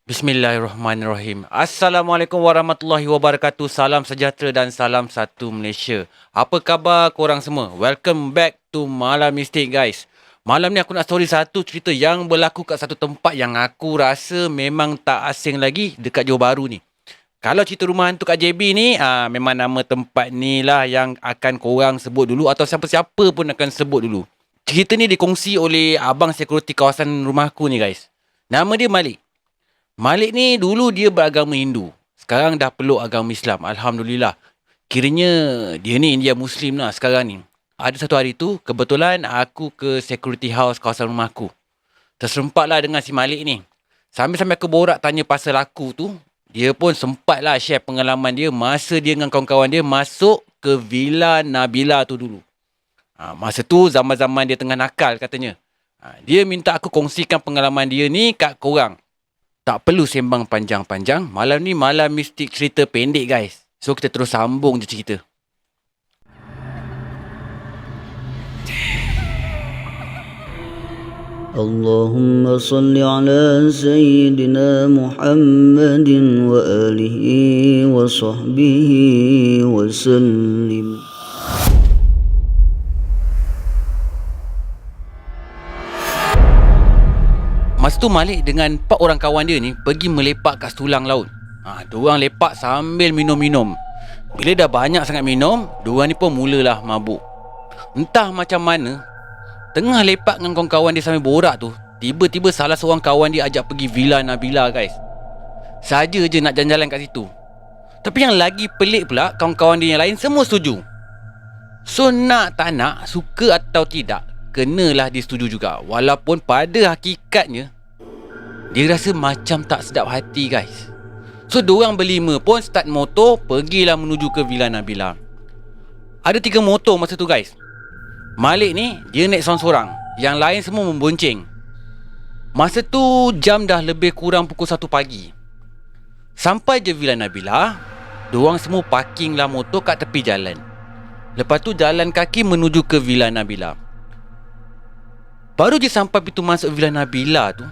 Bismillahirrahmanirrahim. Assalamualaikum warahmatullahi wabarakatuh. Salam sejahtera dan salam satu Malaysia. Apa khabar korang semua? Welcome back to Malam Mistik, guys. Malam ni aku nak story satu cerita yang berlaku kat satu tempat yang aku rasa memang tak asing lagi dekat Johor Bahru ni. Kalau cerita rumah hantu kat JB ni, memang nama tempat ni lah yang akan korang sebut dulu atau siapa-siapa pun akan sebut dulu. Cerita ni dikongsi oleh abang security kawasan rumahku ni, guys. Nama dia Malik. Malik ni dulu dia beragama Hindu. Sekarang dah peluk agama Islam. Alhamdulillah. Kiranya dia ni India Muslim lah sekarang ni. Ada satu hari tu, kebetulan aku ke security house kawasan rumah aku. Terserempak lah dengan si Malik ni. Sambil-sambil aku borak tanya pasal aku tu, dia pun sempat lah share pengalaman dia masa dia dengan kawan-kawan dia masuk ke Villa Nabila tu dulu. Masa tu zaman-zaman dia tengah nakal katanya. Dia minta aku kongsikan pengalaman dia ni kat korang. Tak perlu sembang panjang-panjang. Malam ni malam mistik cerita pendek, guys. So kita terus sambung je cerita. اللهم صل على سيدنا محمد وآله وصحبه وسلم. Masa tu Malik dengan 4 orang kawan dia ni pergi melepak kat setulang laut. Diorang lepak sambil minum-minum. Bila dah banyak sangat minum, diorang ni pun mulalah mabuk. Entah macam mana, tengah lepak dengan kawan-kawan dia sambil borak tu, tiba-tiba salah seorang kawan dia ajak pergi Villa Nabila, guys. Saja je nak jalan-jalan kat situ. Tapi yang lagi pelik pula, kawan-kawan dia yang lain semua setuju. So nak tak nak, suka atau tidak, kenalah dia setuju juga. Walaupun pada hakikatnya dia rasa macam tak sedap hati, guys. So diorang berlima pun start motor, pergilah menuju ke Villa Nabila. Ada 3 motor masa tu, guys. Malik ni dia naik seorang-seorang, yang lain semua membonceng. Masa tu jam dah lebih kurang pukul 1 pagi. Sampai je Villa Nabila, diorang semua parking lah motor kat tepi jalan. Lepas tu jalan kaki menuju ke Villa Nabila. Baru je sampai pintu masuk Villa Nabila tu,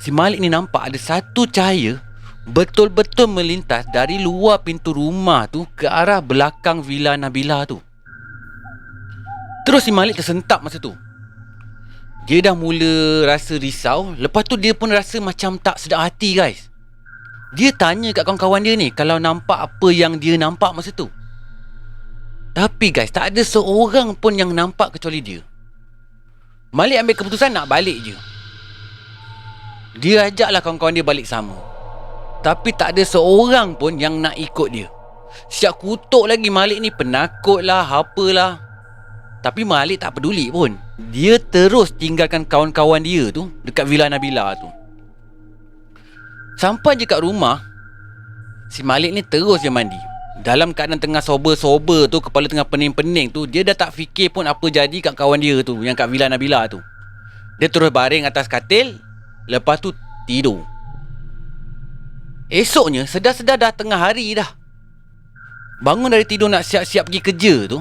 si Malik ni nampak ada satu cahaya betul-betul melintas dari luar pintu rumah tu ke arah belakang Villa Nabila tu. Terus si Malik tersentak masa tu. Dia dah mula rasa risau. Lepas tu dia pun rasa macam tak sedap hati, guys. Dia tanya kat kawan-kawan dia ni kalau nampak apa yang dia nampak masa tu. Tapi guys, tak ada seorang pun yang nampak kecuali dia. Malik ambil keputusan nak balik je. Dia ajaklah kawan-kawan dia balik sama. Tapi tak ada seorang pun yang nak ikut dia. Siap kutuk lagi Malik ni, penakut lah, apalah. Tapi Malik tak peduli pun. Dia terus tinggalkan kawan-kawan dia tu dekat Villa Nabila tu. Sampai je kat rumah, si Malik ni terus je mandi. Dalam keadaan tengah sober-sober tu, kepala tengah pening-pening tu, dia dah tak fikir pun apa jadi kat kawan dia tu, yang kat Villa Nabila tu. Dia terus baring atas katil, lepas tu tidur. Esoknya sedar-sedar dah tengah hari dah. Bangun dari tidur nak siap-siap pergi kerja tu,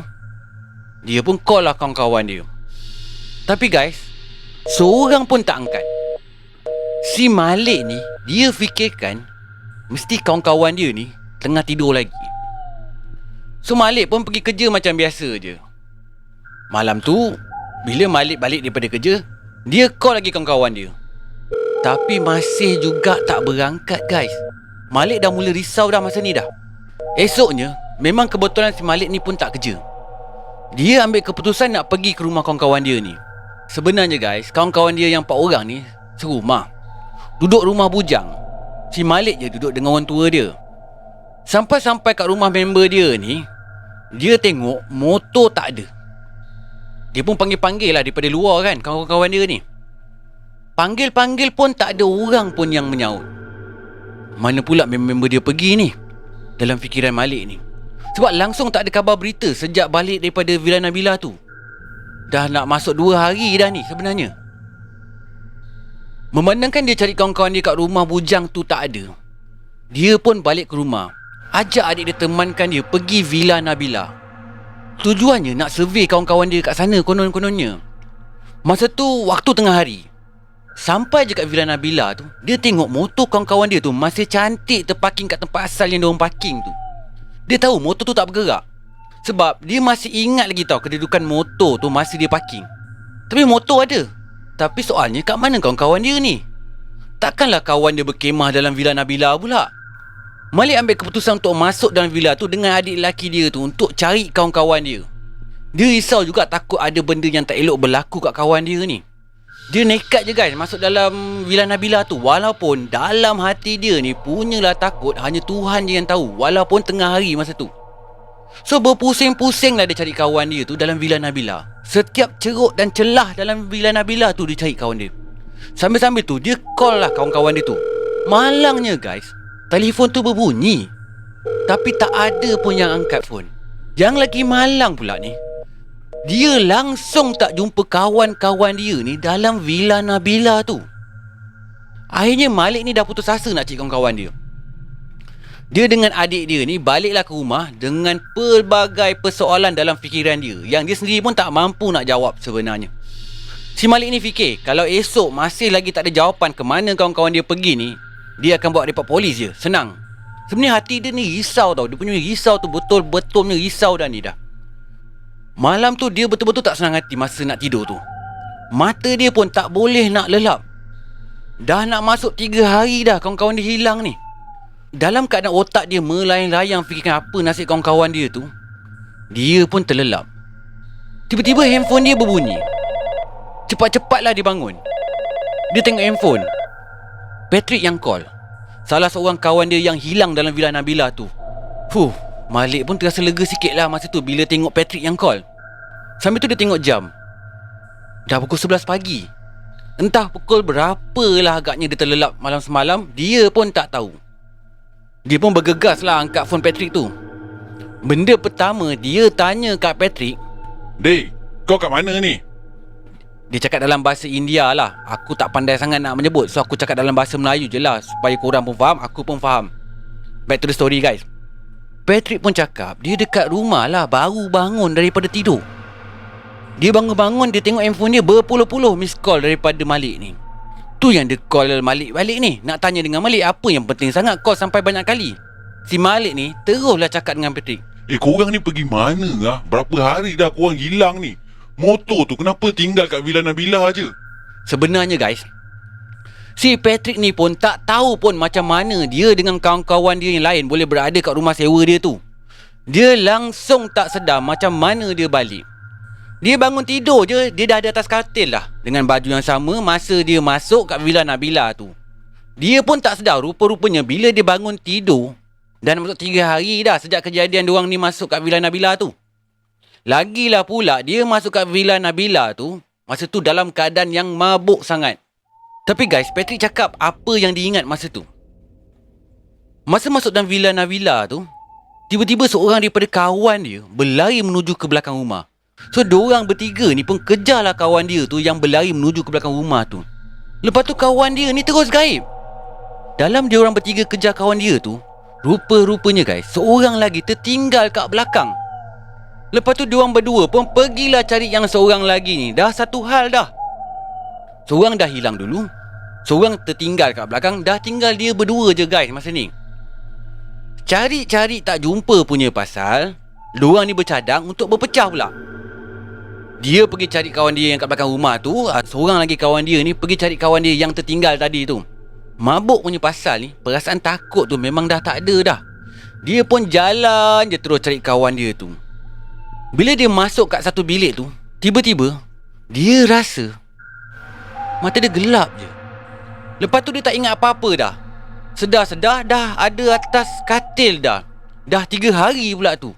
dia pun call lah kawan-kawan dia. Tapi guys, seorang pun tak angkat. Si Malik ni, dia fikirkan mesti kawan-kawan dia ni tengah tidur lagi. So Malik pun pergi kerja macam biasa je. Malam tu, bila Malik balik daripada kerja, dia call lagi kawan-kawan dia. Tapi masih juga tak berangkat, guys. Malik dah mula risau dah masa ni dah. Esoknya, memang kebetulan si Malik ni pun tak kerja. Dia ambil keputusan nak pergi ke rumah kawan-kawan dia ni. Sebenarnya guys, kawan-kawan dia yang 4 orang ni serumah. Duduk rumah bujang. Si Malik je duduk dengan orang tua dia. Sampai-sampai kat rumah member dia ni, dia tengok motor tak ada. Dia pun panggil-panggil lah daripada luar kan, kawan-kawan dia ni. Panggil-panggil pun tak ada orang pun yang menyaut. Mana pula member dia pergi ni, dalam fikiran Malik ni. Sebab langsung tak ada khabar berita sejak balik daripada Villa Nabila tu. Dah nak masuk 2 hari dah ni sebenarnya. Memandangkan dia cari kawan-kawan dia kat rumah bujang tu tak ada, dia pun balik ke rumah, ajak adik dia temankan dia pergi Villa Nabila. Tujuannya nak survey kawan-kawan dia kat sana konon-kononnya. Masa tu waktu tengah hari. Sampai je kat Villa Nabila tu, dia tengok motor kawan-kawan dia tu masih cantik terparking kat tempat asal yang diorang parking tu. Dia tahu motor tu tak bergerak, sebab dia masih ingat lagi tau kedudukan motor tu masa dia parking. Tapi motor ada. Tapi soalnya kat mana kawan-kawan dia ni? Takkanlah kawan dia berkemah dalam Villa Nabila pula. Malik ambil keputusan untuk masuk dalam villa tu dengan adik lelaki dia tu untuk cari kawan-kawan dia. Dia risau juga takut ada benda yang tak elok berlaku kat kawan dia ni. Dia nekat je guys masuk dalam Villa Nabila tu, walaupun dalam hati dia ni punyalah takut hanya Tuhan je yang tahu, walaupun tengah hari masa tu. So berpusing-pusing lah dia cari kawan dia tu dalam Villa Nabila. Setiap ceruk dan celah dalam Villa Nabila tu dia cari kawan dia. Sambil-sambil tu dia call lah kawan-kawan dia tu. Malangnya guys, telefon tu berbunyi, tapi tak ada pun yang angkat phone. Yang lagi malang pula ni, dia langsung tak jumpa kawan-kawan dia ni dalam Villa Nabila tu. Akhirnya Malik ni dah putus asa nak cari kawan-kawan dia. Dia dengan adik dia ni baliklah ke rumah dengan pelbagai persoalan dalam fikiran dia yang dia sendiri pun tak mampu nak jawab sebenarnya. Si Malik ni fikir kalau esok masih lagi tak ada jawapan ke mana kawan-kawan dia pergi ni, dia akan bawa report polis je, senang. Sebenarnya hati dia ni risau tau. Dia punya risau tu betul-betul punya risau dah ni dah. Malam tu dia betul-betul tak senang hati masa nak tidur tu. Mata dia pun tak boleh nak lelap. Dah nak masuk 3 hari dah kawan-kawan dia hilang ni. Dalam keadaan otak dia melayang-layang fikirkan apa nasib kawan-kawan dia tu, dia pun terlelap. Tiba-tiba handphone dia berbunyi. Cepat-cepatlah dia bangun. Dia tengok handphone. Patrick yang call, salah seorang kawan dia yang hilang dalam Villa Nabila tu. Malik pun terasa lega sikit lah masa tu bila tengok Patrick yang call. Sambil tu dia tengok jam. Dah pukul 11 pagi. Entah pukul berapa lah agaknya dia terlelap malam semalam, dia pun tak tahu. Dia pun bergegas lah angkat phone Patrick tu. Benda pertama dia tanya kat Patrick, "Dek, kau kat mana ni?" dia cakap dalam bahasa India lah. Aku tak pandai sangat nak menyebut, so aku cakap dalam bahasa Melayu je lah supaya korang pun faham, aku pun faham. Back to the story guys. Patrick pun cakap dia dekat rumah lah, baru bangun daripada tidur. Dia bangun-bangun, dia tengok handphone dia berpuluh-puluh miss call daripada Malik ni. Tu yang dia call Malik balik ni, nak tanya dengan Malik apa yang penting sangat call sampai banyak kali. Si Malik ni teruslah cakap dengan Patrick, Korang ni pergi mana lah? Berapa hari dah korang hilang ni? Motor tu kenapa tinggal kat Villa Nabila je? Sebenarnya guys, si Patrick ni pun tak tahu pun macam mana dia dengan kawan-kawan dia yang lain boleh berada kat rumah sewa dia tu. Dia langsung tak sedar macam mana dia balik. Dia bangun tidur je, dia dah ada atas katil lah, dengan baju yang sama masa dia masuk kat Villa Nabila tu. Dia pun tak sedar rupa-rupanya bila dia bangun tidur, dan masuk 3 hari dah sejak kejadian diorang ni masuk kat Villa Nabila tu. Lagilah pula dia masuk kat Villa Nabila tu masa tu dalam keadaan yang mabuk sangat. Tapi guys, Patrick cakap apa yang diingat masa tu. Masa masuk dalam Villa Nabila tu, tiba-tiba seorang daripada kawan dia berlari menuju ke belakang rumah. So diorang bertiga ni pun kejarlah kawan dia tu yang berlari menuju ke belakang rumah tu. Lepas tu kawan dia ni terus gaib. Dalam diorang bertiga kejar kawan dia tu, rupa-rupanya guys, seorang lagi tertinggal kat belakang. Lepas tu diorang berdua pun pergilah cari yang seorang lagi ni. Dah satu hal dah. Seorang dah hilang dulu, seorang tertinggal kat belakang. Dah tinggal dia berdua je guys masa ni. Cari-cari tak jumpa punya pasal, diorang ni bercadang untuk berpecah pula. Dia pergi cari kawan dia yang kat belakang rumah tu, seorang lagi kawan dia ni pergi cari kawan dia yang tertinggal tadi tu. Mabuk punya pasal ni, perasaan takut tu memang dah tak ada dah. Dia pun jalan je terus cari kawan dia tu. Bila dia masuk kat satu bilik tu, tiba-tiba dia rasa mata dia gelap je. Lepas tu dia tak ingat apa-apa dah. Sedar-sedar dah ada atas katil dah. Dah 3 hari pula tu.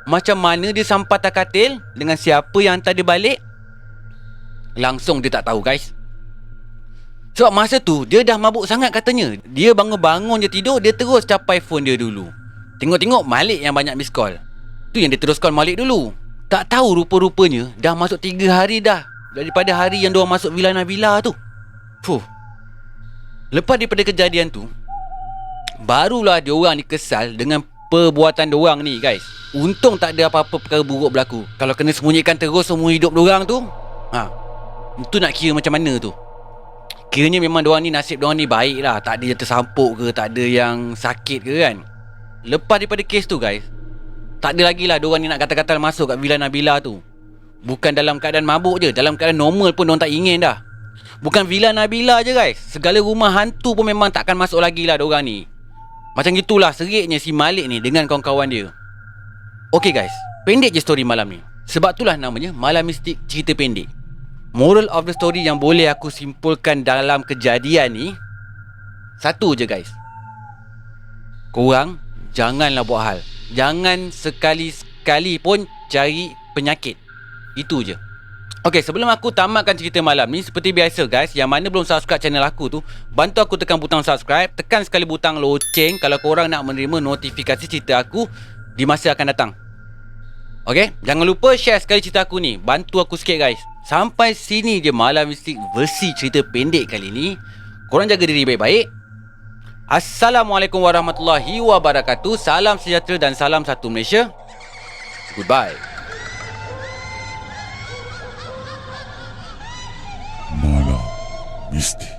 Macam mana dia sampai atas katil, dengan siapa yang hantar dia balik, langsung dia tak tahu guys. Sebab masa tu dia dah mabuk sangat katanya. Dia bangun-bangun je tidur, dia terus capai phone dia dulu. Tengok-tengok Malik yang banyak miss call. Tu yang dia terus call Malik dulu. Tak tahu rupa-rupanya dah masuk 3 hari dah daripada hari yang diorang masuk Villa Nabila tu. Lepas daripada kejadian tu, barulah diorang ni kesal dengan perbuatan diorang ni guys. Untung tak ada apa-apa perkara buruk berlaku. Kalau kena sembunyikan terus semua hidup diorang tu, itu nak kira macam mana tu. Kiranya memang diorang ni nasib diorang ni baik lah, tak ada yang tersampuk ke, tak ada yang sakit ke kan. Lepas daripada kes tu guys, tak ada lagi lah diorang ni nak kata-kata masuk kat Villa Nabila tu. Bukan dalam keadaan mabuk je, dalam keadaan normal pun diorang tak ingin dah. Bukan Villa Nabila je guys, segala rumah hantu pun memang takkan masuk lagi lah diorang ni. Macam gitulah seriknya si Malik ni dengan kawan-kawan dia. Okay guys, pendek je story malam ni. Sebab itulah namanya Malam Mistik Cerita Pendek. Moral of the story yang boleh aku simpulkan dalam kejadian ni, satu je guys, korang janganlah buat hal, jangan sekali-sekali pun cari penyakit. Itu je. Okay, sebelum aku tamatkan cerita malam ni, seperti biasa guys, yang mana belum subscribe channel aku tu, bantu aku tekan butang subscribe, tekan sekali butang loceng kalau korang nak menerima notifikasi cerita aku di masa akan datang. Okay, jangan lupa share sekali cerita aku ni, bantu aku sikit guys. Sampai sini je Malam Mistik versi cerita pendek kali ni. Korang jaga diri baik-baik. Assalamualaikum warahmatullahi wabarakatuh. Salam sejahtera dan salam satu Malaysia. Goodbye. Malam Mistik.